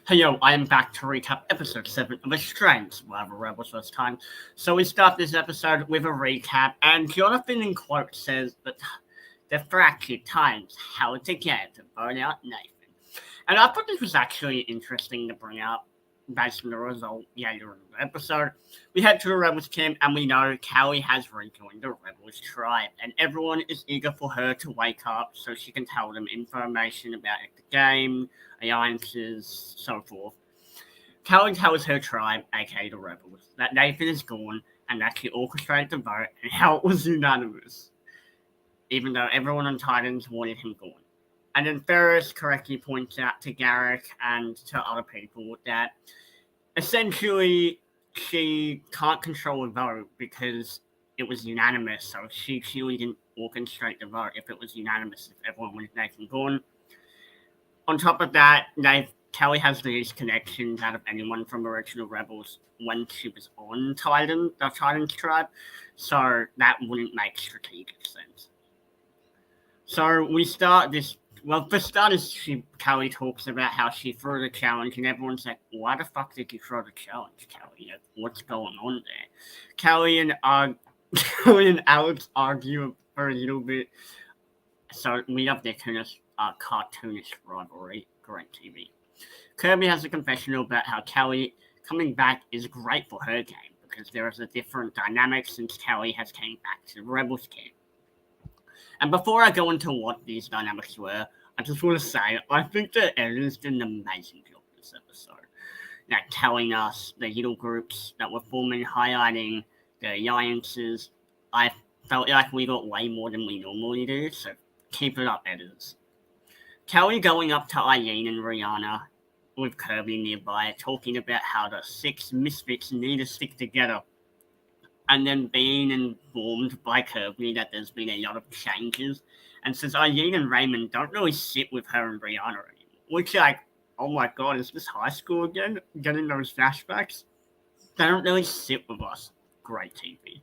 Hey yo, I am back to recap episode 7 of Australian Survivor Rebels this time. So we start this episode with a recap, and Jonathan in quote says that the fractured times held together to burn out Nathan. And I thought this was actually interesting to bring up based on the result later in the episode. We head to the Rebels camp and we know Callie has rejoined the Rebels tribe, and everyone is eager for her to wake up so she can tell them information about the game, alliances, so forth. Callie tells her tribe, aka the Rebels, that Nathan is gone and that she orchestrated the vote and how it was unanimous, even though everyone on Titans wanted him gone. And then Ferris correctly points out to Garrick and to other people that essentially she can't control a vote because it was unanimous, so she clearly didn't orchestrate the vote if it was unanimous, if everyone wanted Nathan gone. On top of that, Callie has the least connections out of anyone from Original Rebels when she was on the Titans tribe, so that wouldn't make strategic sense. So we start this. Well, for starters, Callie talks about how she threw the challenge, and everyone's like, "Why the fuck did you throw the challenge, Callie? Like, what's going on there?" Callie and Alex argue for a little bit. So we have their cartoonish rivalry. Great TV. Kirby has a confessional about how Callie coming back is great for her game because there is a different dynamic since Callie has came back to the Rebels camp. And before I go into what these dynamics were, I just want to say I think the editors did an amazing job this episode. Like telling us the little groups that were forming, highlighting the alliances. I felt like we got way more than we normally do, so keep it up, editors. Callie going up to Eileen and Rihanna with Kirby nearby, talking about how the 6 misfits need to stick together, and then being informed by Kirby that there's been a lot of changes, and says Eileen and Raymond don't really sit with her and Brianna anymore. Which, like, oh my god, is this high school again? Getting those flashbacks? They don't really sit with us. Great TV.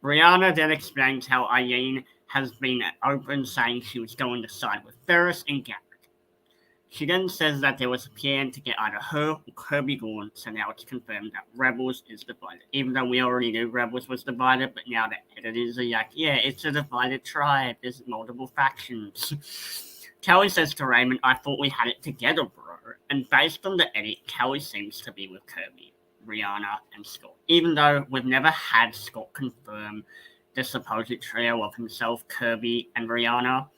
Brianna then explains how Eileen has been open saying she was going to side with Ferris and Garrett. She then says that there was a plan to get either her or Kirby gone, so now it's confirmed that Rebels is divided. Even though we already knew Rebels was divided, but now the editors are like, yeah, it's a divided tribe, there's multiple factions. Callie says to Raymond, I thought we had it together, bro. And based on the edit, Callie seems to be with Kirby, Rihanna, and Scott. Even though we've never had Scott confirm the supposed trio of himself, Kirby, and Rihanna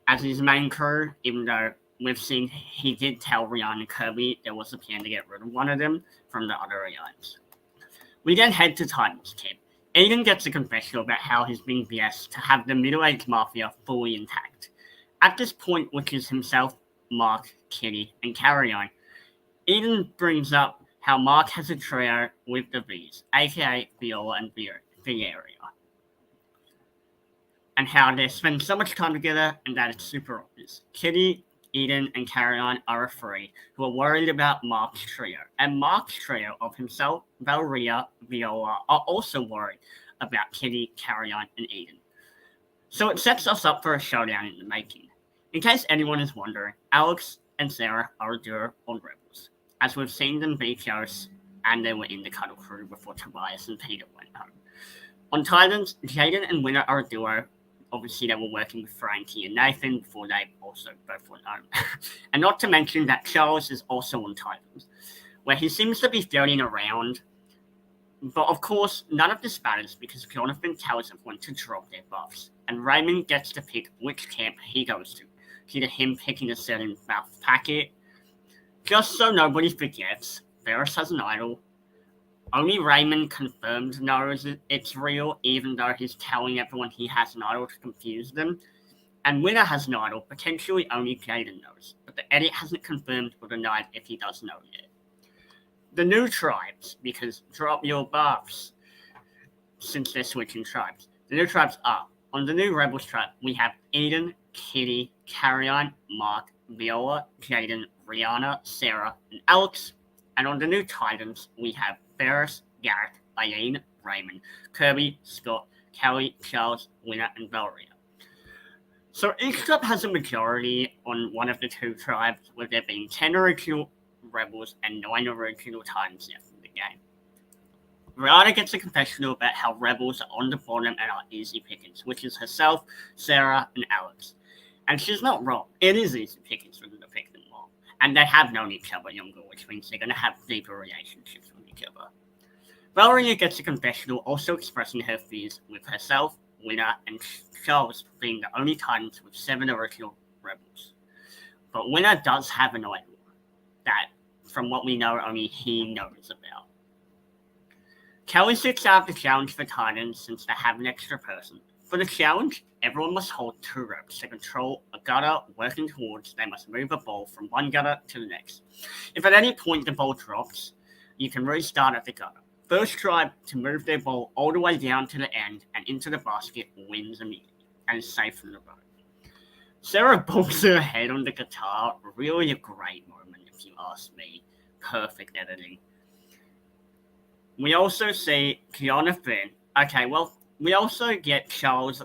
as his main crew, even though we've seen he did tell Rihanna and Kirby there was a plan to get rid of one of them from the other alliance. We then head to Titans camp. Aiden gets a confessional about how he's been blessed to have the middle-aged mafia fully intact. At this point, which is himself, Mark, Kitty, and Carry-On, Eden brings up how Mark has a trio with the V's, aka Viola and Vieria, and how they spend so much time together and that it's super obvious. Kitty, Eden, and Carry-On are afraid, who are worried about Mark's trio, and Mark's trio of himself, Valeria, Viola are also worried about Kitty, Carry-On, and Eden. So it sets us up for a showdown in the making. In case anyone is wondering, Alex and Sarah are a duo on Rebels, as we've seen them be close, and they were in the Cuddle Crew before Tobias and Peter went home. On Titans, Jaden and Winner are a duo. Obviously, they were working with Frankie and Nathan before they also both went home. And not to mention that Charles is also on Titans, where he seems to be floating around. But of course, none of this matters because Jonathan tells everyone to drop their buffs, and Raymond gets to pick which camp he goes to, due to him picking a certain buff packet. Just so nobody forgets, Ferris has an idol. Only Raymond confirmed knows it's real, even though he's telling everyone he has an idol to confuse them. And Winner has an idol, potentially only Jaden knows, but the edit hasn't confirmed or denied if he does know yet. The new tribes, because drop your buffs, since they're switching tribes. The new tribes are, on the new Rebels tribe, we have Eden, Kitty, Carry-On, Mark, Viola, Jaden, Rihanna, Sarah, and Alex. And on the new Titans, we have Ferris, Garrett, Eileen, Raymond, Kirby, Scott, Callie, Charles, Winner, and Valeria. So each tribe has a majority on one of the two tribes, with there being 10 original Rebels and 9 original Titans left in the game. Rihanna gets a confessional about how Rebels are on the bottom and are easy pickings, which is herself, Sarah, and Alex. And she's not wrong. It is easy pickings for them to pick them all. And they have known each other younger, which means they're going to have deeper relationships with each other. Valeria gets a confessional also expressing her fears with herself, Winner, and Charles being the only Titans with 7 original Rebels. But Winner does have an idol that, from what we know, only he knows about. Kelly sits out the challenge for Titans since they have an extra person. For the challenge, everyone must hold 2 ropes to control a gutter working towards they must move a ball from one gutter to the next. If at any point the ball drops, you can restart at the gutter. First try to move their ball all the way down to the end and into the basket wins immediately and is safe from the road. Sarah bumps her head on the guitar. Really a great moment, if you ask me. Perfect editing. We also see Kiana Finn. Okay, well, we also get Charles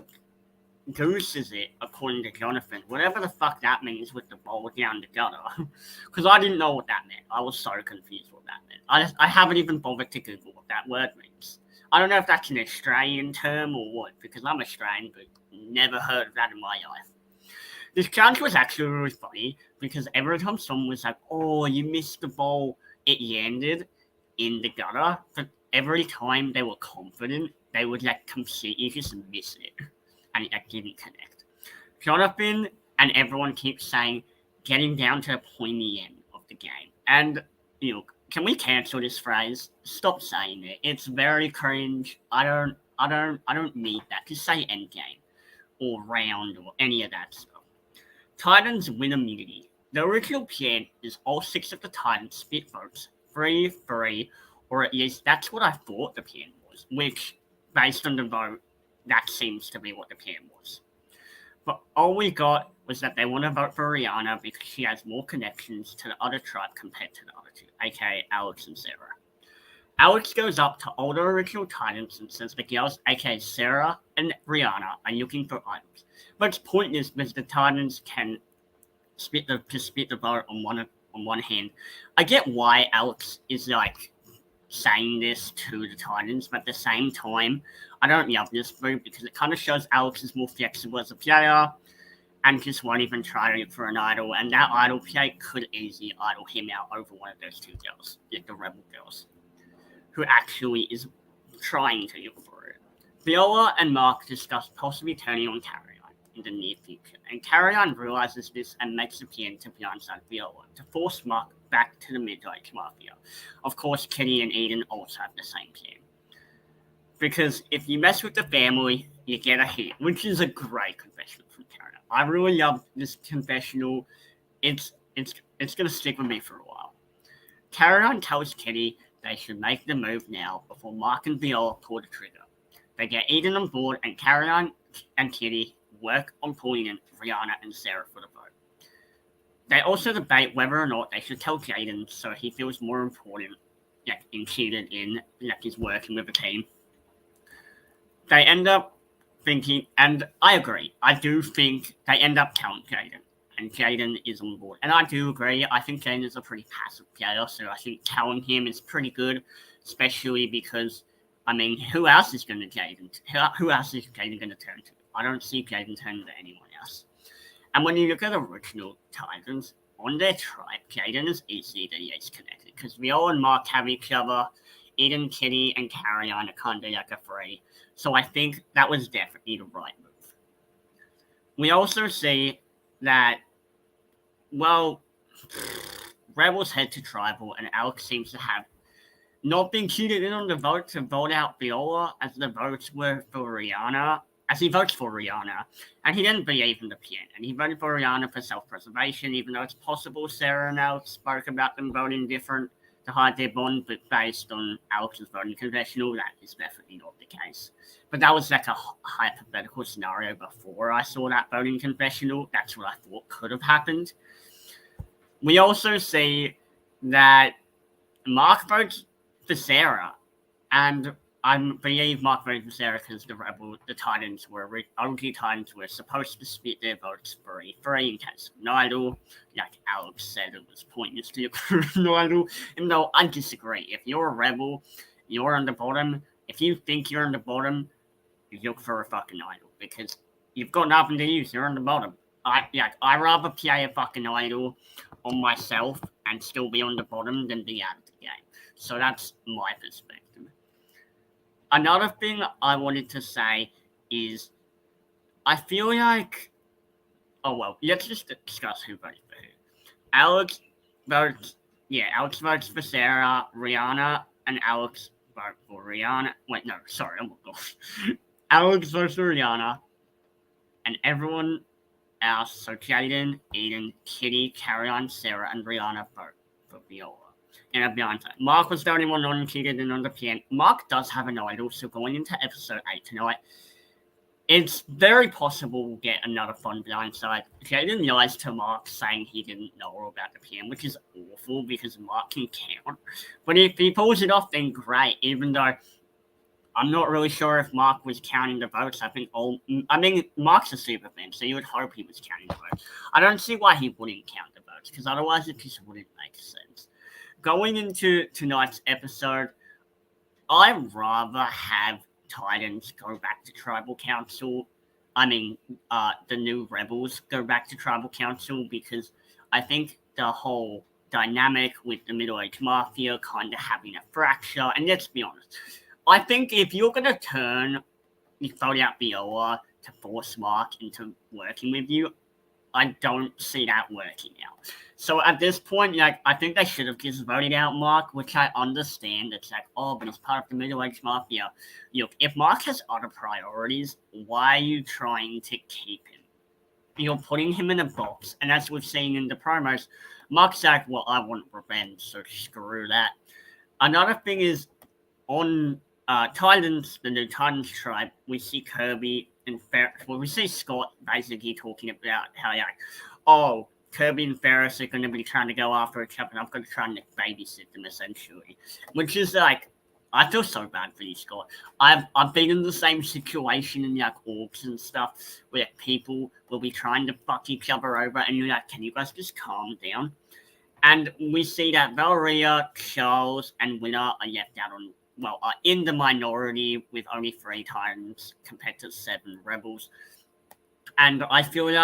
gooses it, according to Jonathan. Whatever the fuck that means with the ball down the gutter. Because I didn't know what that meant. I was so confused what that meant. I haven't even bothered to Google what that word means. I don't know if that's an Australian term or what, because I'm Australian, but never heard of that in my life. This challenge was actually really funny, because every time someone was like, oh, you missed the ball, it landed in the gutter. But every time they were confident, they would like completely just miss it. And it didn't connect. Jonathan and everyone keeps saying, getting down to the pointy end of the game. And, you know, can we cancel this phrase? Stop saying it. It's very cringe. I don't need that. Just say end game or round or any of that stuff. Titans win immunity. The original plan is all 6 of the Titans split votes, 3-3, or at least that's what I thought the plan was, which, based on the vote, that seems to be what the plan was. But all we got was that they want to vote for Rihanna because she has more connections to the other tribe compared to the other 2, aka Alex and Sarah. Alex goes up to all the original Titans and says the girls, aka Sarah and Rihanna, are looking for items. But its point is because the Titans can split the vote on one hand. I get why Alex is like saying this to the Titans, but at the same time, I don't love this move because it kind of shows Alex is more flexible as a player and just won't even try to look for an idol. And that idol play could easily idol him out over one of those 2 girls, like the Rebel girls, who actually is trying to look for it. Viola and Mark discuss possibly turning on Carrion in the near future, and Carrion realizes this and makes a plan to blindside Viola to force Mark back to the Midnight Mafia. Of course, Kitty and Eden also have the same plan. Because if you mess with the family, you get a hit, which is a great confessional from Carrion. I really love this confessional. It's gonna stick with me for a while. Carrion tells Kitty they should make the move now before Mark and Viola pull the trigger. They get Eden on board, and Carrion and Kitty work on pulling in Rihanna and Sarah for the vote. They also debate whether or not they should tell Jaden so he feels more important, like included in, like he's working with a team. They end up thinking, and I agree, I do think they end up telling Jaden, and Jaden is on board. And I do agree, I think Jaden is a pretty passive player, so I think telling him is pretty good, especially because, I mean, who else is going to Jaden? Who else is Jaden going to turn to? I don't see Jaden turning to anyone else. And when you look at original Titans, on their tribe, Jaden is easily the least connected, because Viola and Mark have each other, Eden, Kitty, and Carrion are kind of like a 3. So I think that was definitely the right move. We also see that, well, Rebels head to Tribal, and Alex seems to have not been cheated in on the vote to vote out Viola, as the votes were for Rihanna, as he votes for Rihanna, and he didn't believe in the plan, and he voted for Rihanna for self-preservation, even though it's possible Sarah and Alex spoke about them voting different to hide their bond, but based on Alex's voting confessional, that is definitely not the case. But that was like a hypothetical scenario before I saw that voting confessional. That's what I thought could have happened. We also see that Mark votes for Sarah, and I believe Mark voted for Sarah because the Titans were, OG Titans were supposed to split their votes 3-3 in case of Nigel. Like Alex said, it was pointless to Nigel. Even though I disagree. If you're a rebel, you're on the bottom. If you think you're on the bottom, you look for a fucking idol because you've got nothing to use. You're on the bottom. I rather play a fucking idol on myself and still be on the bottom than be out of the game. So that's my perspective. Another thing I wanted to say is I feel like, let's just discuss who voted for who. Alex votes for Sarah, Rihanna, and Alex vote for Rihanna. Wait, no, sorry, I'm off. Alex votes for Rihanna, and everyone else, so Jaden, Eden, Kitty, Carrie-On, Sarah, and Rihanna vote for Viola. And I'll be honest, Mark was the only one non-cheated and on the PN. Mark does have an idol, so going into episode 8 tonight, it's very possible we'll get another fun blindside. Jaden lies to Mark saying he didn't know about the PM, which is awful because Mark can count. But if he pulls it off, then great, even though I'm not really sure if Mark was counting the votes. Mark's a super fan, so you would hope he was counting the votes. I don't see why he wouldn't count the votes, because otherwise it just wouldn't make sense. Going into tonight's episode, I'd rather have Titans go back to Tribal Council. The new Rebels go back to Tribal Council, because I think the whole dynamic with the Middle-Age Mafia kind of having a fracture, and let's be honest, I think if you're going to vote out Viola to force Mark into working with you, I don't see that working out. So at this point, I think they should have just voted out Mark, which I understand. It's but he's part of the Middle-Age Mafia. Look, if Mark has other priorities, why are you trying to keep him? You're putting him in a box, and as we've seen in the promos, Mark's I want revenge, so screw that. Another thing is, on Titans, the new Titans tribe, we see Kirby and Ferris. Well, we see Scott basically talking about how, Kirby and Ferris are going to be trying to go after each other, and I'm going to try and babysit them, essentially. Which is I feel so bad for you, Scott. I've been in the same situation in orgs and stuff where people will be trying to fuck each other over, and you're can you guys just calm down? And we see that Valeria, Charles, and Winner are left out are in the minority with only 3 Titans compared to 7 Rebels. And I feel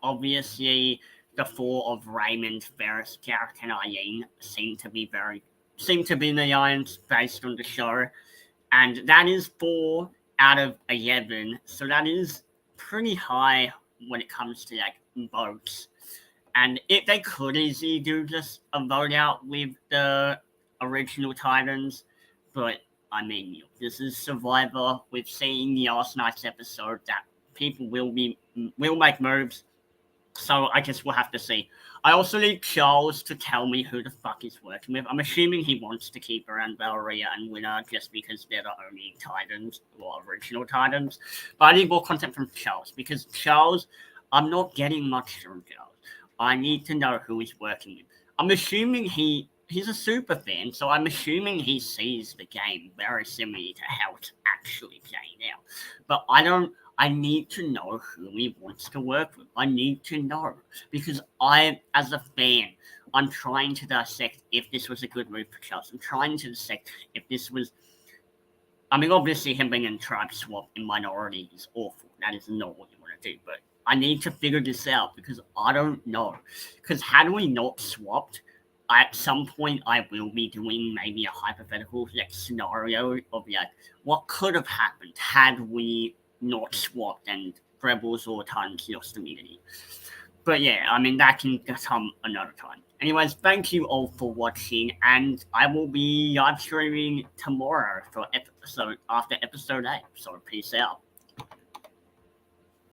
obviously the 4 of Raymond, Ferris, Garrett, and Eileen seem to be in the alliance based on the show. And that is 4 out of 11. So that is pretty high when it comes to votes. And if they could easily do just a vote out with the original Titans, but this is Survivor. We've seen the last night's episode that people will make moves, so I guess we'll have to see. I also need Charles to tell me who the fuck he's working with. I'm assuming he wants to keep around Valeria and Winner just because they're the only Titans, original Titans. But I need more content from Charles, because Charles, I'm not getting much from Charles. I need to know who he's working with. I'm assuming he's a super fan, so I'm assuming he sees the game very similarly to how it's actually playing out. But I need to know who he wants to work with. I need to know, because as a fan, I'm trying to dissect if this was a good move for Charles. I'm trying to dissect if this was, obviously him being in tribe swap in minority is awful. That is not what you want to do, but I need to figure this out, because I don't know. Because had we not swapped, at some point I will be doing maybe a hypothetical scenario of what could have happened had we not swapped and Rebels or Titans lost immunity. But yeah, that can come another time. Anyways, thank you all for watching, and I will be live streaming tomorrow for episode 8. So peace out.